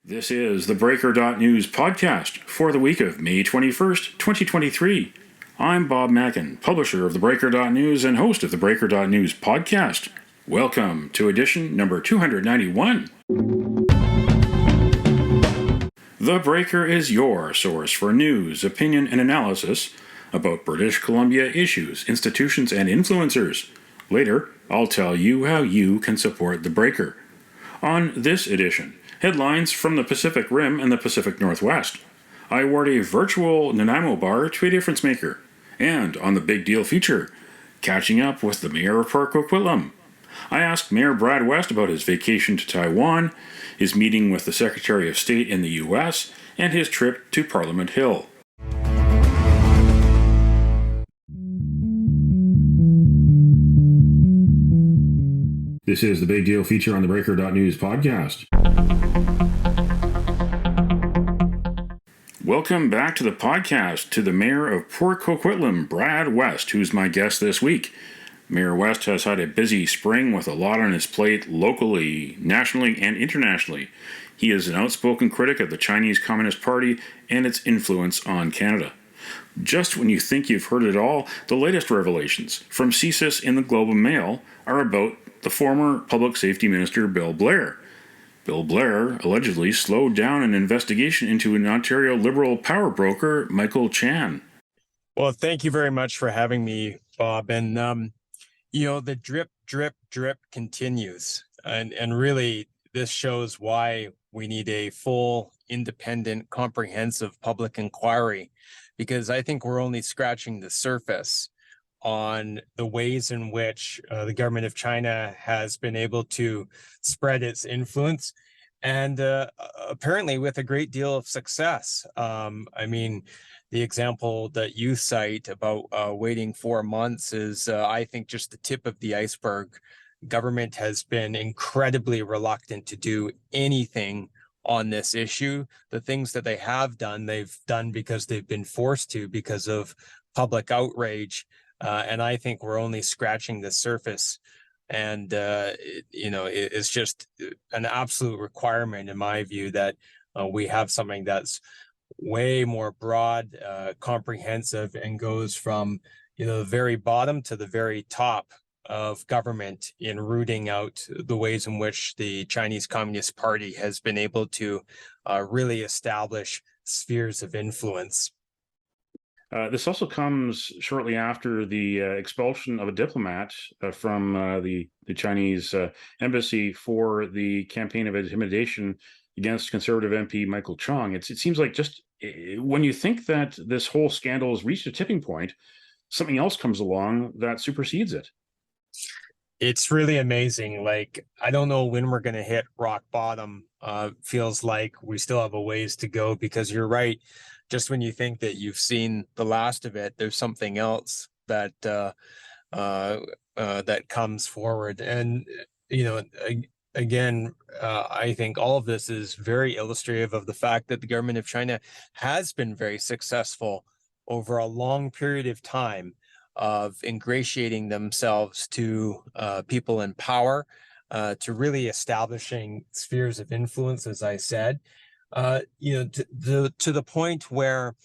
This is the Breaker.news podcast for the week of May 21st, 2023. I'm Bob Mackin, publisher of the Breaker.news and host of the Breaker.news podcast. Welcome to edition number 291. The Breaker is your source for news, opinion, and analysis about British Columbia issues, institutions, and influencers. Later, I'll tell you how you can support the Breaker. On this edition, headlines from the Pacific Rim and the Pacific Northwest. I award a virtual Nanaimo bar to a difference maker. And on the Big Deal feature, catching up with the mayor of Port Coquitlam. I asked Mayor Brad West about his vacation to Taiwan, his meeting with the Secretary of State in the U.S., and his trip to Parliament Hill. This is the Big Deal feature on the Breaker.news podcast. Welcome back to the podcast to the Mayor of Port Coquitlam, Brad West, who's my guest this week. Mayor West has had a busy spring with a lot on his plate locally, nationally, and internationally. He is an outspoken critic of the Chinese Communist Party and its influence on Canada. Just when you think you've heard it all, the latest revelations from CSIS in the Globe and Mail are about the former Public Safety Minister Bill Blair. Bill Blair allegedly slowed down an investigation into an Ontario Liberal power broker, Michael Chan. Well, thank you very much for having me, Bob. And, the drip continues. And really, this shows why we need a full, independent, comprehensive public inquiry, because I think we're only scratching the surface on the ways in which the government of China has been able to spread its influence, and apparently with a great deal of success. The example that you cite about waiting 4 months is, I think, just the tip of the iceberg. Government has been incredibly reluctant to do anything on this issue. The things that they have done, they've done because they've been forced to, because of public outrage. And I think we're only scratching the surface. And, it's just an absolute requirement, in my view, that we have something that's way more broad, comprehensive, and goes from, the very bottom to the very top of government in rooting out the ways in which the Chinese Communist Party has been able to really establish spheres of influence. This also comes shortly after the expulsion of a diplomat from the Chinese embassy for the campaign of intimidation against Conservative MP Michael Chong. It seems like just when you think that this whole scandal has reached a tipping point, something else comes along that supersedes it. It's really amazing. Like, I don't know when we're going to hit rock bottom. Feels like we still have a ways to go, because you're right. Just when you think that you've seen the last of it, there's something else that that comes forward. And again, I think all of this is very illustrative of the fact that the government of China has been very successful over a long period of time of ingratiating themselves to people in power, to really establishing spheres of influence, as I said. To the point where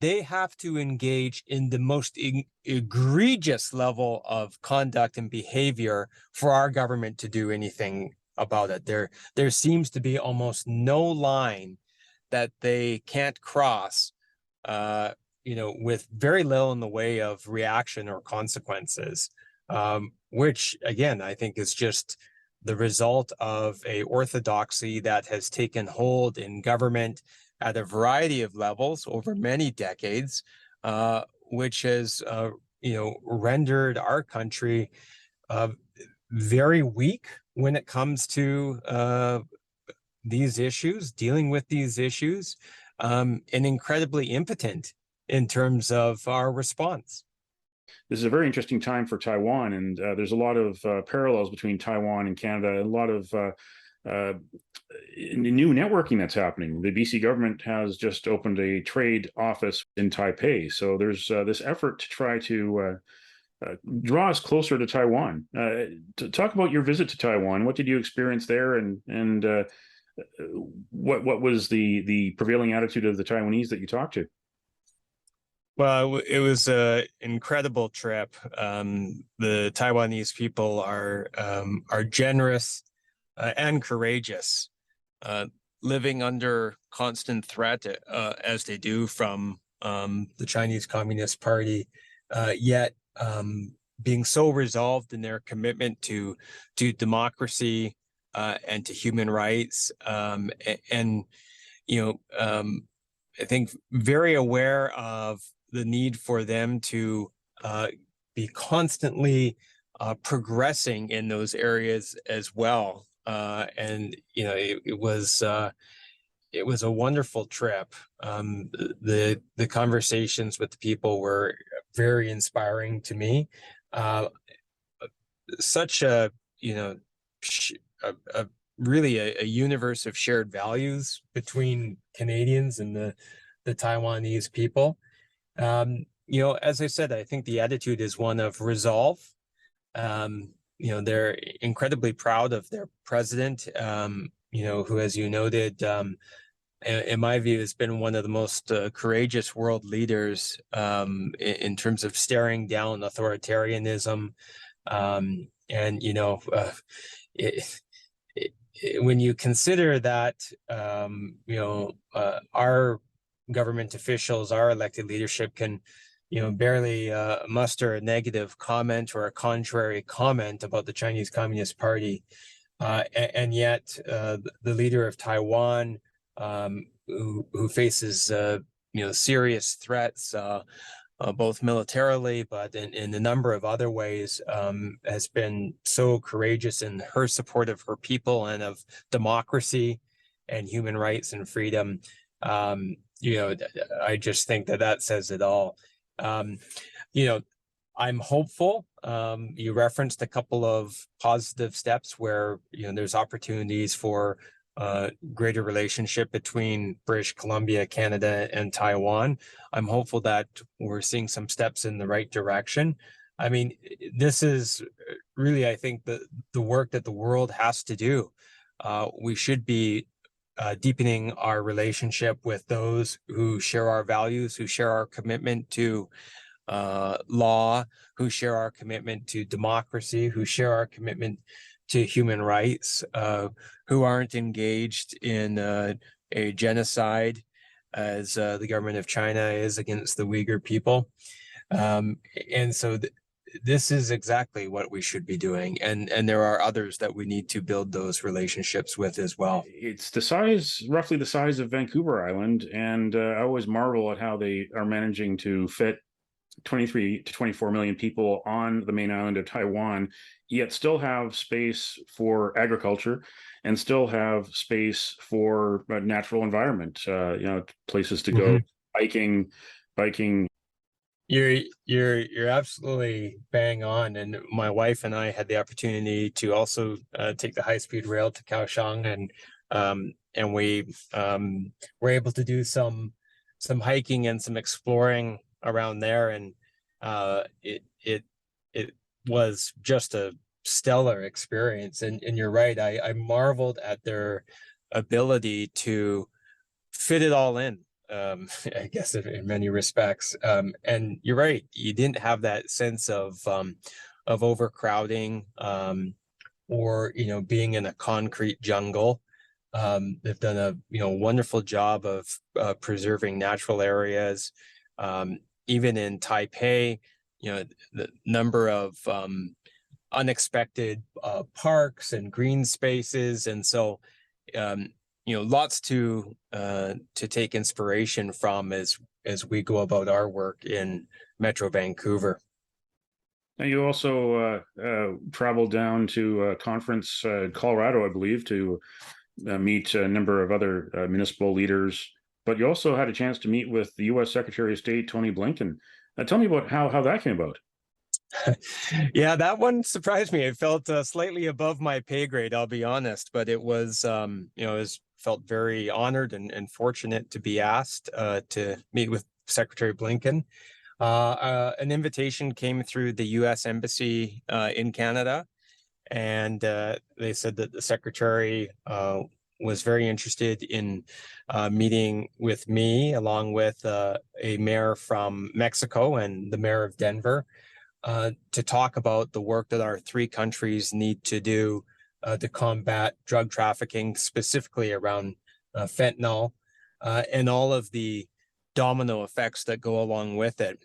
they have to engage in the most egregious level of conduct and behavior for our government to do anything about it. There seems to be almost no line that they can't cross, with very little in the way of reaction or consequences, which, again, I think is just the result of a orthodoxy that has taken hold in government at a variety of levels over many decades, which has, rendered our country very weak when it comes to these issues, dealing with these issues, and incredibly impotent in terms of our response. This is a very interesting time for Taiwan, and there's a lot of parallels between Taiwan and Canada, a lot of new networking that's happening. The BC government has just opened a trade office in Taipei, so there's this effort to try to draw us closer to Taiwan. To talk about your visit to Taiwan, what did you experience there, and What was the prevailing attitude of the Taiwanese that you talked to? Well, it was an incredible trip. The Taiwanese people are generous and courageous, uh, living under constant threat as they do from the Chinese Communist Party, yet being so resolved in their commitment to democracy and to human rights, and you know. I think very aware of the need for them to be constantly progressing in those areas as well. And it was a wonderful trip. The conversations with the people were very inspiring to me. Uh, Such a sh- a really a universe of shared values between Canadians and the Taiwanese people. As I said, I think the attitude is one of resolve. They're incredibly proud of their president, who, as you noted, in my view, has been one of the most courageous world leaders in terms of staring down authoritarianism. And, it, when you consider that, our government officials, our elected leadership can, barely muster a negative comment or a contrary comment about the Chinese Communist Party. And yet the leader of Taiwan, who faces, serious threats, both militarily, but in a number of other ways, has been so courageous in her support of her people and of democracy and human rights and freedom. I just think that says it all. Um, you know, I'm hopeful. You referenced a couple of positive steps where there's opportunities for greater relationship between British Columbia, Canada, and Taiwan. I'm hopeful that we're seeing some steps in the right direction. I mean, this is really, I think, the work that the world has to do. We should be deepening our relationship with those who share our values, who share our commitment to law, who share our commitment to democracy, who share our commitment to human rights, who aren't engaged in a genocide as the government of China is against the Uyghur people. And so this is exactly what we should be doing. And there are others that we need to build those relationships with as well. It's roughly the size of Vancouver Island, and I always marvel at how they are managing to fit 23 to 24 million people on the main island of Taiwan, yet still have space for agriculture and still have space for natural environment, places to go hiking, biking. You're absolutely bang on. And my wife and I had the opportunity to also take the high-speed rail to Kaohsiung, and we were able to do some hiking and some exploring around there, and it was just a stellar experience. And you're right, I marveled at their ability to fit it all in. I guess in many respects. And you're right, you didn't have that sense of overcrowding, or being in a concrete jungle. They've done a wonderful job of preserving natural areas. Even in Taipei, the number of unexpected parks and green spaces, and so lots to take inspiration from as we go about our work in Metro Vancouver. Now, you also traveled down to a conference in Colorado, I believe, to meet a number of other municipal leaders, but you also had a chance to meet with the U.S. Secretary of State, Tony Blinken. Tell me about how that came about. Yeah, that one surprised me. It felt slightly above my pay grade, I'll be honest, but it was, felt very honored and fortunate to be asked to meet with Secretary Blinken. An invitation came through the U.S. Embassy in Canada, and they said that the secretary was very interested in meeting with me, along with a mayor from Mexico and the mayor of Denver, to talk about the work that our three countries need to do to combat drug trafficking, specifically around fentanyl, and all of the domino effects that go along with it.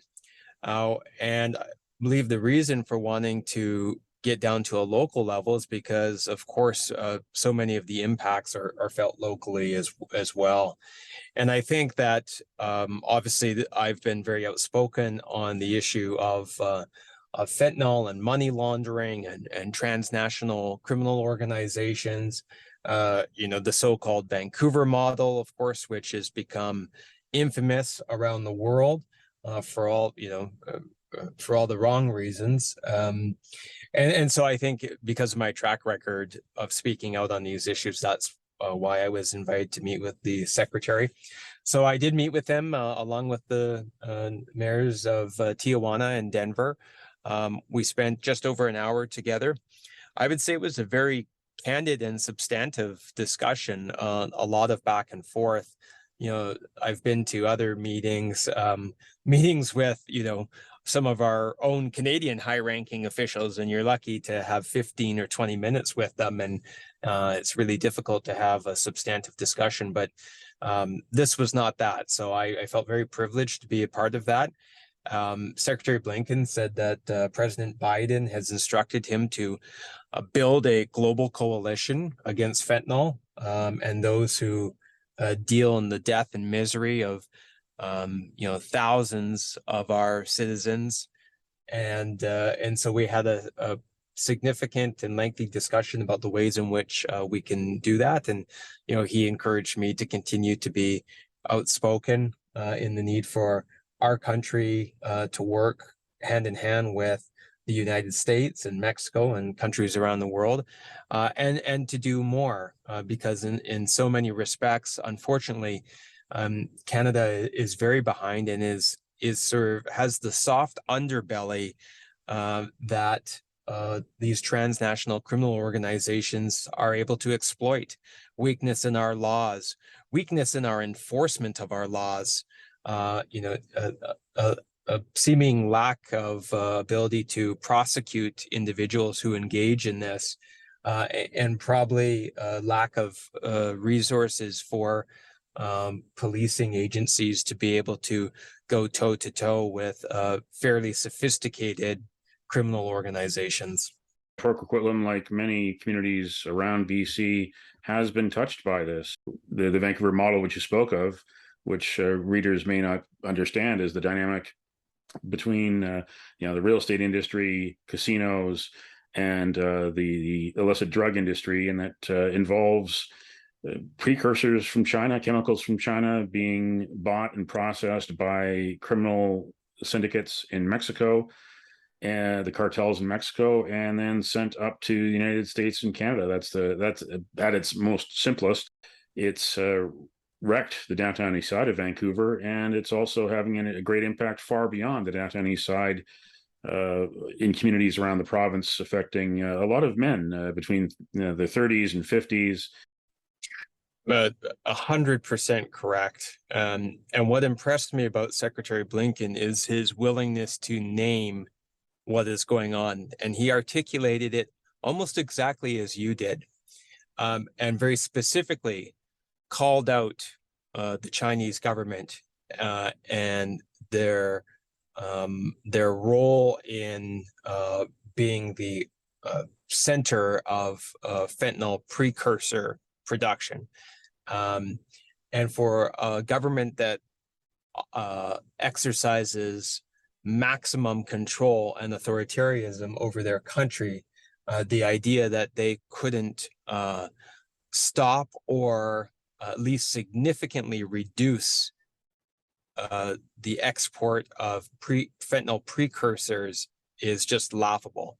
And I believe the reason for wanting to get down to a local level is because, of course, so many of the impacts are felt locally as well. And I think that obviously I've been very outspoken on the issue of fentanyl and money laundering and transnational criminal organizations. The so-called Vancouver model, of course, which has become infamous around the world for all the wrong reasons. And so I think because of my track record of speaking out on these issues, that's why I was invited to meet with the secretary. So I did meet with them along with the mayors of Tijuana and Denver. We spent just over an hour together. I would say it was a very candid and substantive discussion, a lot of back and forth. I've been to other meetings with, some of our own Canadian high-ranking officials, and you're lucky to have 15 or 20 minutes with them. And it's really difficult to have a substantive discussion, but this was not that. So I felt very privileged to be a part of that. Secretary Blinken said that President Biden has instructed him to build a global coalition against fentanyl and those who deal in the death and misery of thousands of our citizens. And so we had a significant and lengthy discussion about the ways in which we can do that. And he encouraged me to continue to be outspoken in the need for our country to work hand in hand with the United States and Mexico and countries around the world, and to do more because in so many respects, unfortunately, Canada is very behind and has the soft underbelly that these transnational criminal organizations are able to exploit. Weakness in our laws, weakness in our enforcement of our laws, a seeming lack of ability to prosecute individuals who engage in this, and probably a lack of resources for policing agencies to be able to go toe-to-toe with fairly sophisticated criminal organizations. Port Coquitlam, like many communities around BC, has been touched by this. The Vancouver model, which you spoke of, which readers may not understand, is the dynamic between the real estate industry, casinos, and the illicit drug industry, and that involves precursors from China, chemicals from China being bought and processed by criminal syndicates in Mexico, and the cartels in Mexico, and then sent up to the United States and Canada. That's at its most simplest. It's wrecked the downtown east side of Vancouver, and it's also having a great impact far beyond the downtown east side in communities around the province, affecting a lot of men between the 30s and 50s. 100% correct. And what impressed me about Secretary Blinken is his willingness to name what is going on. And he articulated it almost exactly as you did, and very specifically called out the Chinese government and their role in being the center of fentanyl precursor production, and for a government that exercises maximum control and authoritarianism over their country, the idea that they couldn't stop or at least significantly reduce the export of fentanyl precursors is just laughable.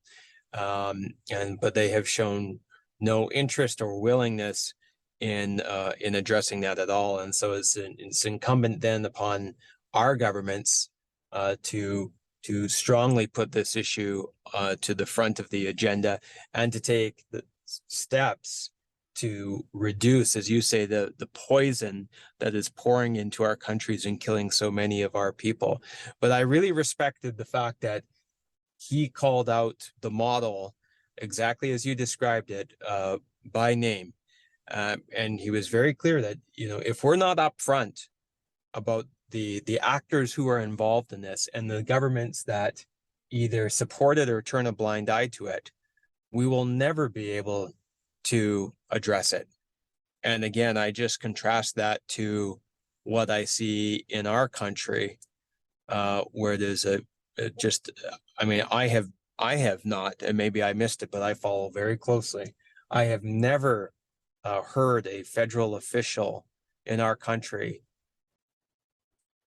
But they have shown no interest or willingness in addressing that at all. And so it's incumbent then upon our governments to strongly put this issue to the front of the agenda and to take the steps to reduce, as you say, the poison that is pouring into our countries and killing so many of our people. But I really respected the fact that he called out the model exactly as you described it, by name. And he was very clear that, if we're not upfront about the actors who are involved in this and the governments that either support it or turn a blind eye to it, we will never be able to address it. And again, I just contrast that to what I see in our country, where there's I have not, and maybe I missed it, but I follow very closely. I have never heard a federal official in our country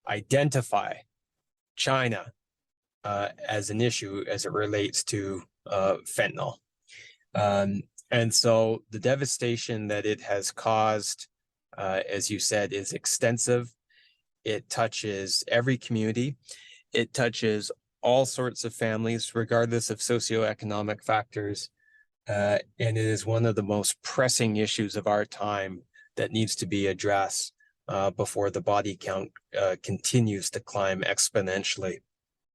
identify China as an issue as it relates to fentanyl. And so the devastation that it has caused, as you said, is extensive. It touches every community. It touches all sorts of families, regardless of socioeconomic factors. And it is one of the most pressing issues of our time that needs to be addressed before the body count continues to climb exponentially.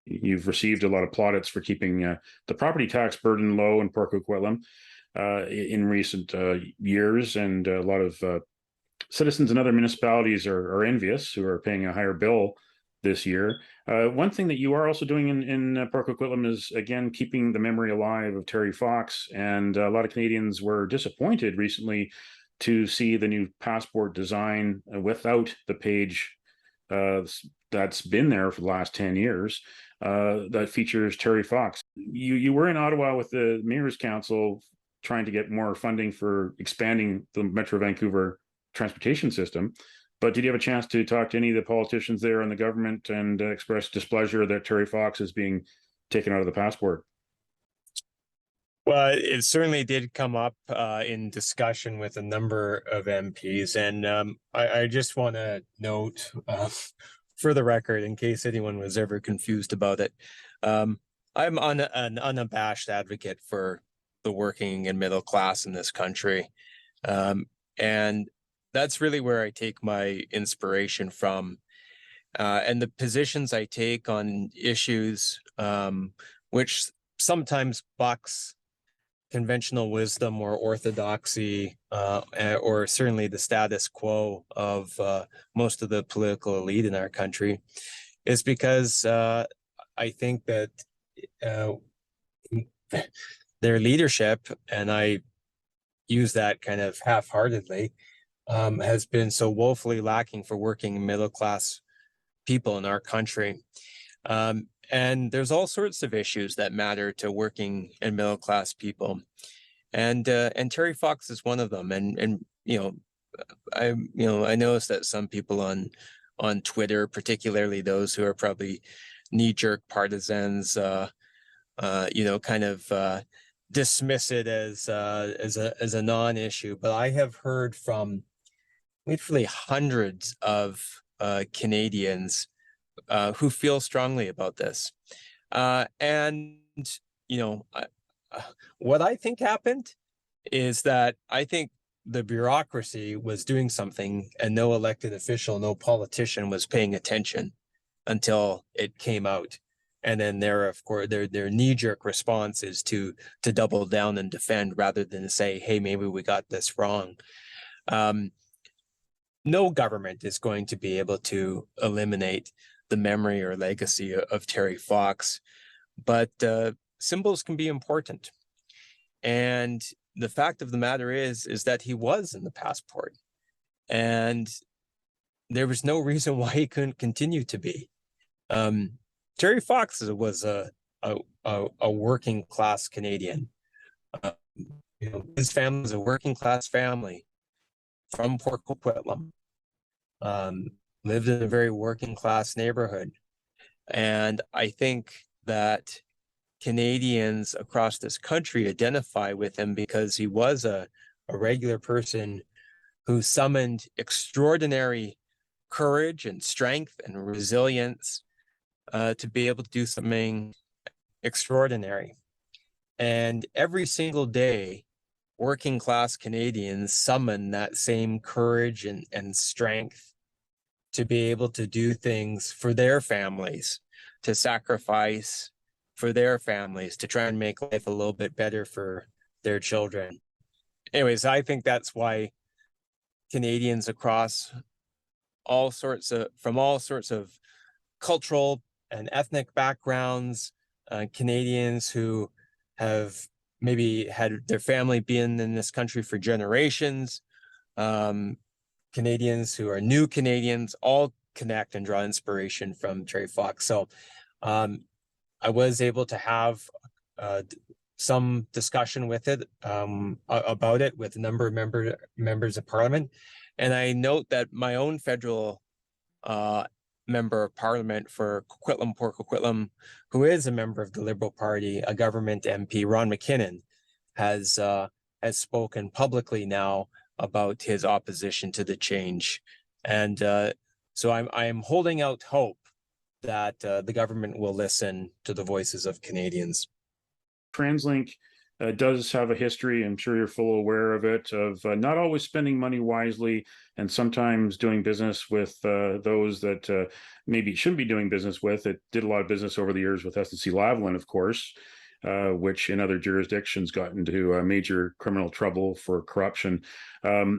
You've received a lot of plaudits for keeping the property tax burden low in Port Coquitlam in recent years, and a lot of citizens in other municipalities are envious, who are paying a higher bill this year. One thing that you are also doing in Port Coquitlam is, again, keeping the memory alive of Terry Fox. And a lot of Canadians were disappointed recently to see the new passport design without the page that's been there for the last 10 years that features Terry Fox. You were in Ottawa with the Mayor's Council trying to get more funding for expanding the Metro Vancouver transportation system. But did you have a chance to talk to any of the politicians there in the government and express displeasure that Terry Fox is being taken out of the passport? Well, it certainly did come up in discussion with a number of MPs. And I just want to note, for the record, in case anyone was ever confused about it, I'm an unabashed advocate for the working and middle class in this country. And that's really where I take my inspiration from. And the positions I take on issues which sometimes bucks conventional wisdom or orthodoxy, or certainly the status quo of most of the political elite in our country, is because I think that their leadership, and I use that kind of half-heartedly, has been so woefully lacking for working and middle class people in our country. And there's all sorts of issues that matter to working and middle class people, and Terry Fox is one of them. And I noticed that some people on Twitter, particularly those who are probably knee-jerk partisans, kind of dismiss it as a non-issue. But I have heard from literally hundreds of Canadians who feel strongly about this. And what I think happened is that I think the bureaucracy was doing something and no elected official, no politician was paying attention until it came out. And then of course, their knee-jerk response is to double down and defend rather than say, hey, maybe we got this wrong. No government is going to be able to eliminate the memory or legacy of Terry Fox, but symbols can be important. And the fact of the matter is that he was in the passport, and there was no reason why he couldn't continue to be. Terry Fox was a working class Canadian. His family was a working class family from Port Coquitlam. Lived in a very working class neighborhood. And I think that Canadians across this country identify with him because he was a regular person who summoned extraordinary courage and strength and resilience to be able to do something extraordinary. And every single day working class Canadians summon that same courage and strength to be able to do things for their families, to sacrifice for their families, to try and make life a little bit better for their children. Anyways, I think that's why Canadians across from all sorts of cultural and ethnic backgrounds, Canadians who have maybe had their family been in this country for generations, Canadians who are new Canadians, all connect and draw inspiration from Terry Fox. So I was able to have some discussion with it about it with a number of members of Parliament. And I note that my own federal member of Parliament for Coquitlam, Port Coquitlam, who is a member of the Liberal Party, a government MP, Ron McKinnon, has spoken publicly now about his opposition to the change. And so I'm holding out hope that the government will listen to the voices of Canadians. TransLink does have a history, I'm sure you're full aware of it, of not always spending money wisely and sometimes doing business with those that maybe shouldn't be doing business with. It did a lot of business over the years with SNC-Lavalin, of course, which in other jurisdictions got into major criminal trouble for corruption. How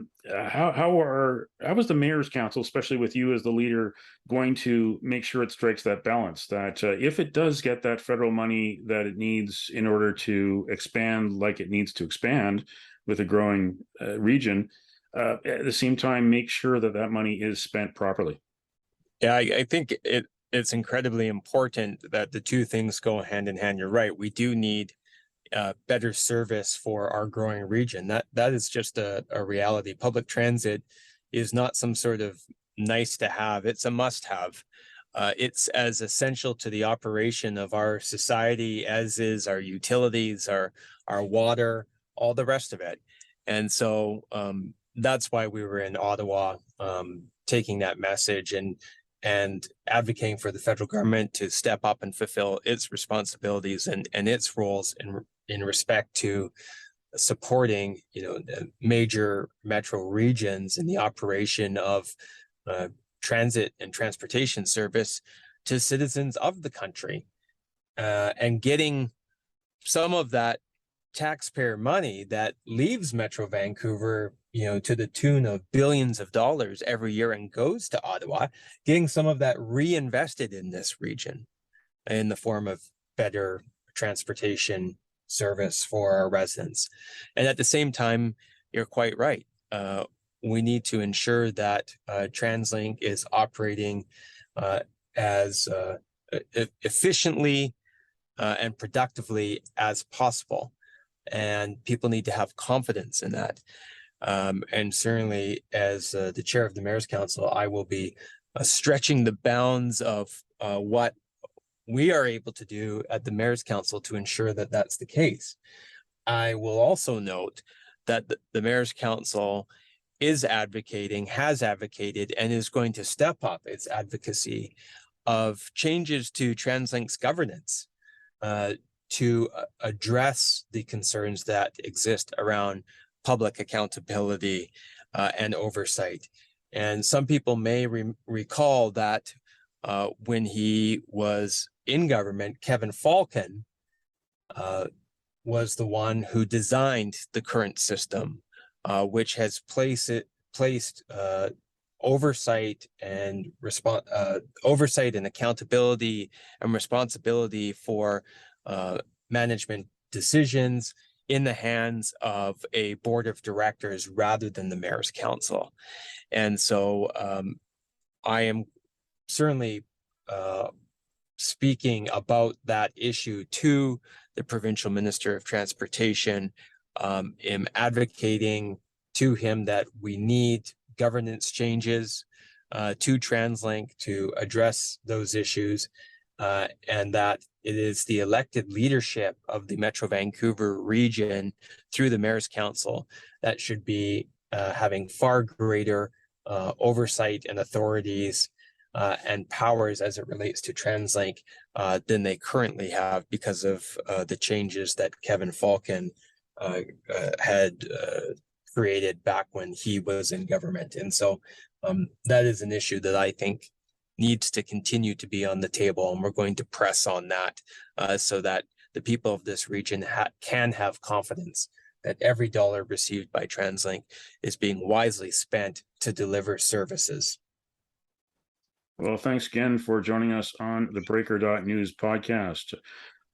was the Mayor's Council, especially with you as the leader, going to make sure it strikes that balance, that if it does get that federal money that it needs in order to expand like it needs to expand with a growing region, at the same time make sure that that money is spent properly? Yeah, I think it's incredibly important that the two things go hand in hand. You're right. We do need better service for our growing region. That is just a reality. Public transit is not some sort of nice to have. It's a must have. It's as essential to the operation of our society as is our utilities, our water, all the rest of it. And so that's why we were in Ottawa taking that message and advocating for the federal government to step up and fulfill its responsibilities and its roles in respect to supporting, major metro regions in the operation of transit and transportation service to citizens of the country, and getting some of that taxpayer money that leaves Metro Vancouver, to the tune of billions of dollars every year and goes to Ottawa, getting some of that reinvested in this region in the form of better transportation service for our residents. And at the same time, you're quite right. We need to ensure that TransLink is operating as efficiently and productively as possible. And people need to have confidence in that. And certainly, as the chair of the Mayor's Council, I will be stretching the bounds of what we are able to do at the Mayor's Council to ensure that that's the case. I will also note that the Mayor's Council is advocating, has advocated, and is going to step up its advocacy of changes to TransLink's governance to address the concerns that exist around public accountability and oversight. And some people may recall that when he was in government, Kevin Falcon was the one who designed the current system, which has placed oversight and accountability and responsibility for management decisions in the hands of a board of directors rather than the Mayor's Council. And so I am certainly speaking about that issue to the provincial minister of transportation, am advocating to him that we need governance changes to TransLink to address those issues, and that it is the elected leadership of the Metro Vancouver region through the Mayor's Council that should be having far greater oversight and authorities and powers as it relates to TransLink than they currently have because of the changes that Kevin Falcon had created back when he was in government. And so that is an issue that I think needs to continue to be on the table, and we're going to press on that so that the people of this region can have confidence that every dollar received by TransLink is being wisely spent to deliver services. Well, thanks again for joining us on the theBreaker.news podcast.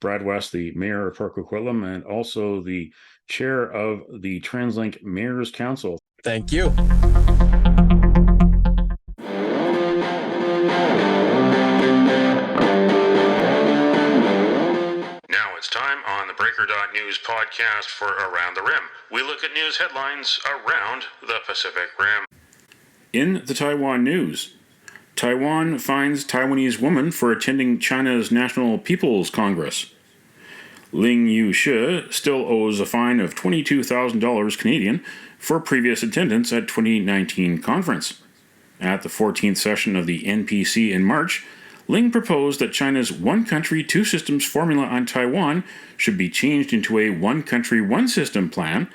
Brad West, the mayor of Coquitlam, and also the chair of the TransLink Mayor's Council. Thank you. Now it's time on the Breaker.news podcast for Around the Rim. We look at news headlines around the Pacific Rim. In the Taiwan news, Taiwan fines Taiwanese woman for attending China's National People's Congress. Ling Yu-shi still owes a fine of $22,000 Canadian for previous attendance at 2019 conference. At the 14th session of the NPC in March, Ling proposed that China's one country, two systems formula on Taiwan should be changed into a one country, one system plan,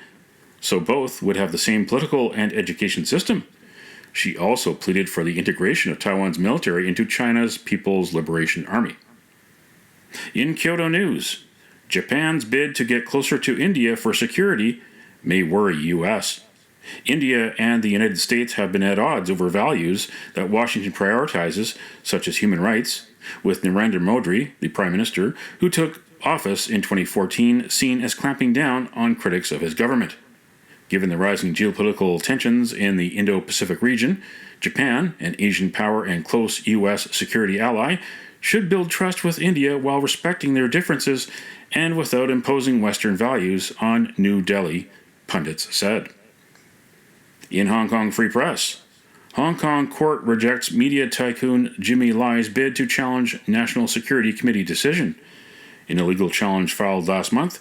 so both would have the same political and education system. She also pleaded for the integration of Taiwan's military into China's People's Liberation Army. In Kyoto news, Japan's bid to get closer to India for security may worry U.S. India and the United States have been at odds over values that Washington prioritizes, such as human rights, with Narendra Modi, the Prime Minister, who took office in 2014, seen as clamping down on critics of his government. Given the rising geopolitical tensions in the Indo-Pacific region, Japan, an Asian power and close U.S. security ally, should build trust with India while respecting their differences and without imposing Western values on New Delhi, pundits said. In Hong Kong Free Press, Hong Kong court rejects media tycoon Jimmy Lai's bid to challenge National Security Committee decision. In a legal challenge filed last month,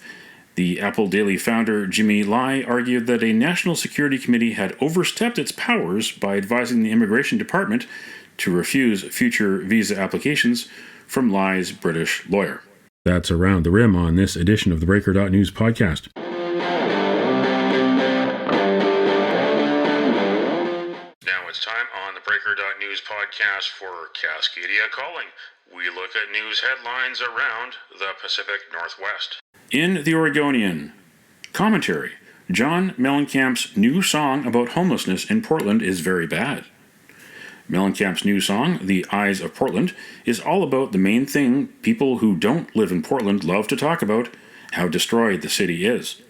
the Apple Daily founder Jimmy Lai argued that a National Security Committee had overstepped its powers by advising the Immigration Department to refuse future visa applications from Lai's British lawyer. That's Around the Rim on this edition of the Breaker.news podcast. Now it's time on the Breaker.news podcast for Cascadia Calling. We look at news headlines around the Pacific Northwest. In the Oregonian, commentary. John Mellencamp's new song about homelessness in Portland is very bad. Mellencamp's new song, The Eyes of Portland, is all about the main thing people who don't live in Portland love to talk about, how destroyed the city is.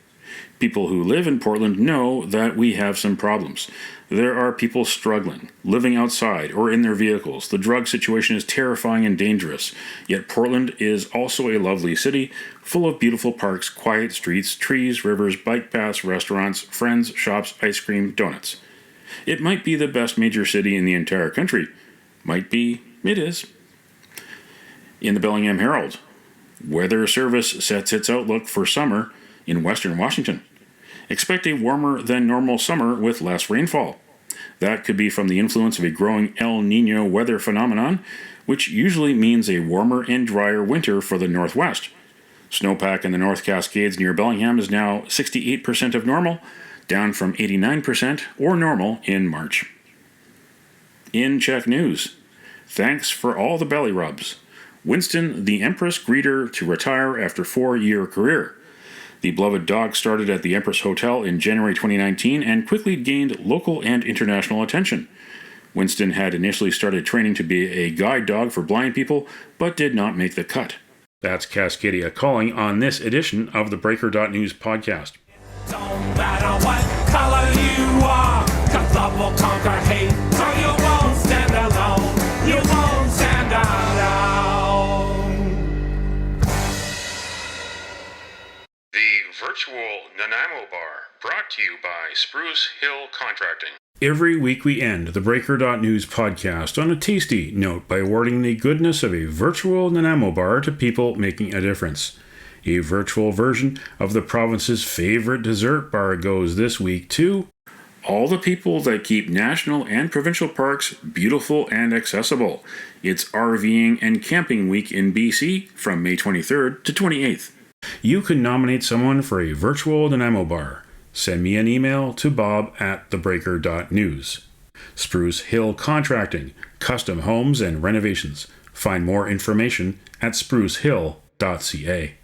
People who live in Portland know that we have some problems. There are people struggling, living outside or in their vehicles. The drug situation is terrifying and dangerous. Yet Portland is also a lovely city, full of beautiful parks, quiet streets, trees, rivers, bike paths, restaurants, friends, shops, ice cream, donuts. It might be the best major city in the entire country. Might be, it is. In the Bellingham Herald, Weather Service sets its outlook for summer in western Washington. Expect a warmer than normal summer with less rainfall. That could be from the influence of a growing El Nino weather phenomenon, which usually means a warmer and drier winter for the Northwest. Snowpack in the North Cascades near Bellingham is now 68% of normal, down from 89% or normal in March. In Czech news, thanks for all the belly rubs. Winston, the Empress greeter to retire after 4-year career. The beloved dog started at the Empress Hotel in January 2019 and quickly gained local and international attention. Winston had initially started training to be a guide dog for blind people, but did not make the cut. That's Cascadia Calling on this edition of the Breaker.news podcast. Don't matter what color you are, 'cause love will conquer hate, so you won't stand alone, you won't stand alone. The virtual Nanaimo Bar, brought to you by Spruce Hill Contracting. Every week we end the Breaker.news podcast on a tasty note by awarding the goodness of a virtual Nanaimo Bar to people making a difference. A virtual version of the province's favorite dessert bar goes this week to all the people that keep national and provincial parks beautiful and accessible. It's RVing and Camping Week in BC from May 23rd to 28th. You can nominate someone for a virtual Nanaimo bar. Send me an email to bob@theBreaker.news. Spruce Hill Contracting, custom homes and renovations. Find more information at sprucehill.ca.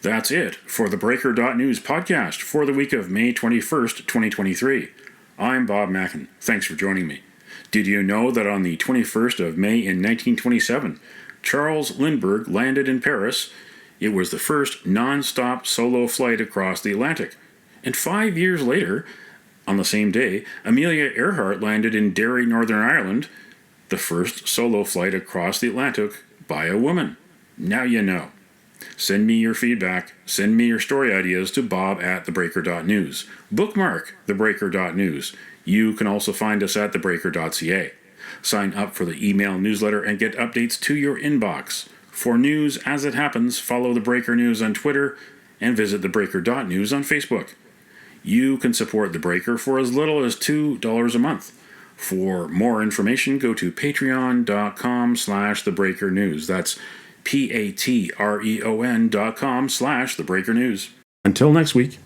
That's it for the Breaker.news podcast for the week of May 21st, 2023. I'm Bob Mackin. Thanks for joining me. Did you know that on the 21st of May in 1927, Charles Lindbergh landed in Paris? It was the first non-stop solo flight across the Atlantic. And 5 years later, on the same day, Amelia Earhart landed in Derry, Northern Ireland, the first solo flight across the Atlantic by a woman. Now you know. Send me your feedback. Send me your story ideas to bob@theBreaker.news. Bookmark theBreaker.news. You can also find us at theBreaker.ca. Sign up for the email newsletter and get updates to your inbox. For news as it happens, follow The Breaker News on Twitter and visit theBreaker.news on Facebook. You can support The Breaker for as little as $2 a month. For more information, go to patreon.com/thebreakernews. That's patreon.com/thebreakernews. Until next week.